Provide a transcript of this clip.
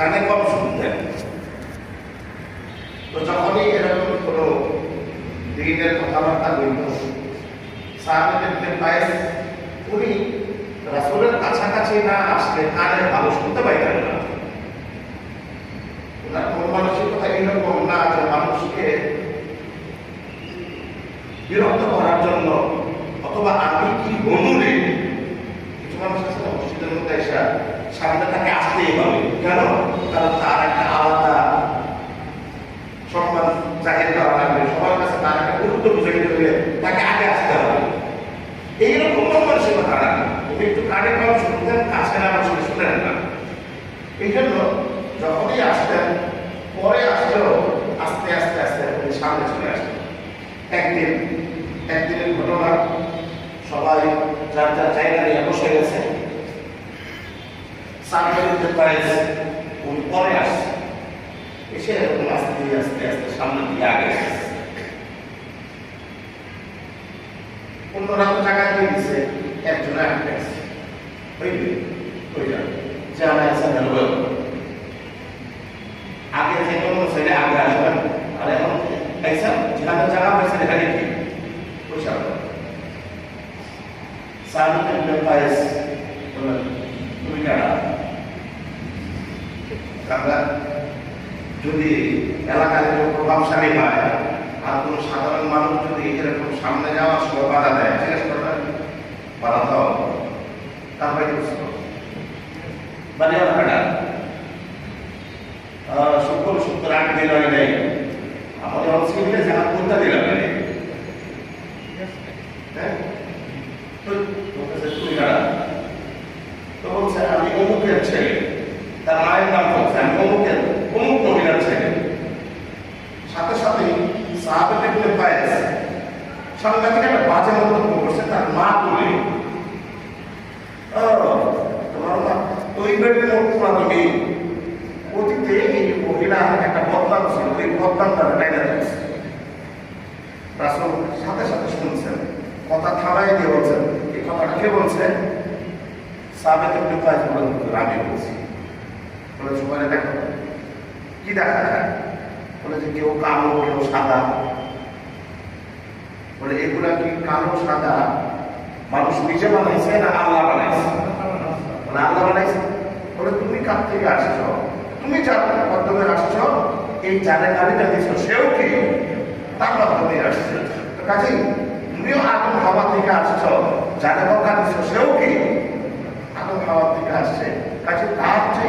কানে কম শুনতেন। তো যখনই এরকম কোনো দিনের কথাবার্তা বলল, উনি রাসূলের কাছাকাছি না আসলে কানে ভালো শুনতে পাইতেন না। ওনার মন মানসিকতা এরকম না যে মানুষকে বিরক্ত করার জন্য অথবা আমি কি বলুন, কিছু মানুষ আছে না মসজিদের মধ্যে এসে সামনে তাকে আসতেই হবে। কেন? কারণ তার একটা আলাদা সম্মান জাহির করা লাগবে, সবার কাছে তার একটা গুরুত্ব বুঝে নিতে হলে তাকে আগে আসতে হবে। এইরকম মানসিকতা না, তুমি একটু কানে কম শুনতেন, কাছে না আমার শুনে শুনেন না। এই জন্য যখনই আসতেন, পরে আসলেও আস্তে আস্তে আস্তে উনি সামনে চলে আসতেন। একদিনের ঘটনা, সবাই যার যার জায়গা নিয়ে বসে গেছে, উনি পরে আসছে, এসে এরকম আস্তে আস্তে আস্তে সামনে দিয়ে আগে আসছে। অন্যরা তো টাকা দিয়ে দিচ্ছে, একজন আগে আসছে, যে আমার আগে যে কোনো ছেলে আগে আসবেন, আর এখন যেখানে জায়গা হয়েছে এখানে কি পয়সা তুমি কারা? আমরা যদি এলাকায় প্রভাবশালী হয় আর কোনো সাধারণ মানুষ যদি এরকম সামনে যাওয়ার সময় বাধা দেয়, জিজ্ঞেস করবেন বাধা দাও, তারপরে বাড়ি এলাকাটা শুক্র আট দিন হয় নাই, আমাদের অসুবিধে জানা কোনটা দিলাম তুমি কারা? তো বলছে আমি অমুকের ছেলে, তার মায়ের নাম বলছে আমি অমুকের অমুক মহিলার ছেলে। সাথে সাথে সাংবাদিক একটা বাজে মন্তব্য করছে তার মা বলে, তোমার ওই বেডের তুমি অতীতে এই মহিলা একটা বদনাম ছিল, এই বদনামটা টাইনা যাচ্ছে। রাসূল সাথে সাথে শুনছেন, কথা থামাই দিয়ে বলছেন এই কথাটা কে বলছে? সাহাবায়ে কেরাম বলেন আমি বলছি। বলে সবাই দেখো কি দেখা যায়, বলে যে কেউ কালো কেউ সাদা। বলে এগুলা কি কালো সাদা মানুষ নিজে বানাইছে না আল্লাহ বানাইছে? বলে আল্লাহ বানাইছে। বলে তুমি কার থেকে আসছ? তুমি যার মাধ্যমে আসছ, এই যারে গাড়িটা দিচ্ছ সেও কি তার মাধ্যমে আসছে। তো কাজেই তুমিও আদম হাওয়া থেকে আসছ, যারে বকা দিচ্ছ সেও কি আদম হাওয়া থেকে আসছে। কাজে তার যে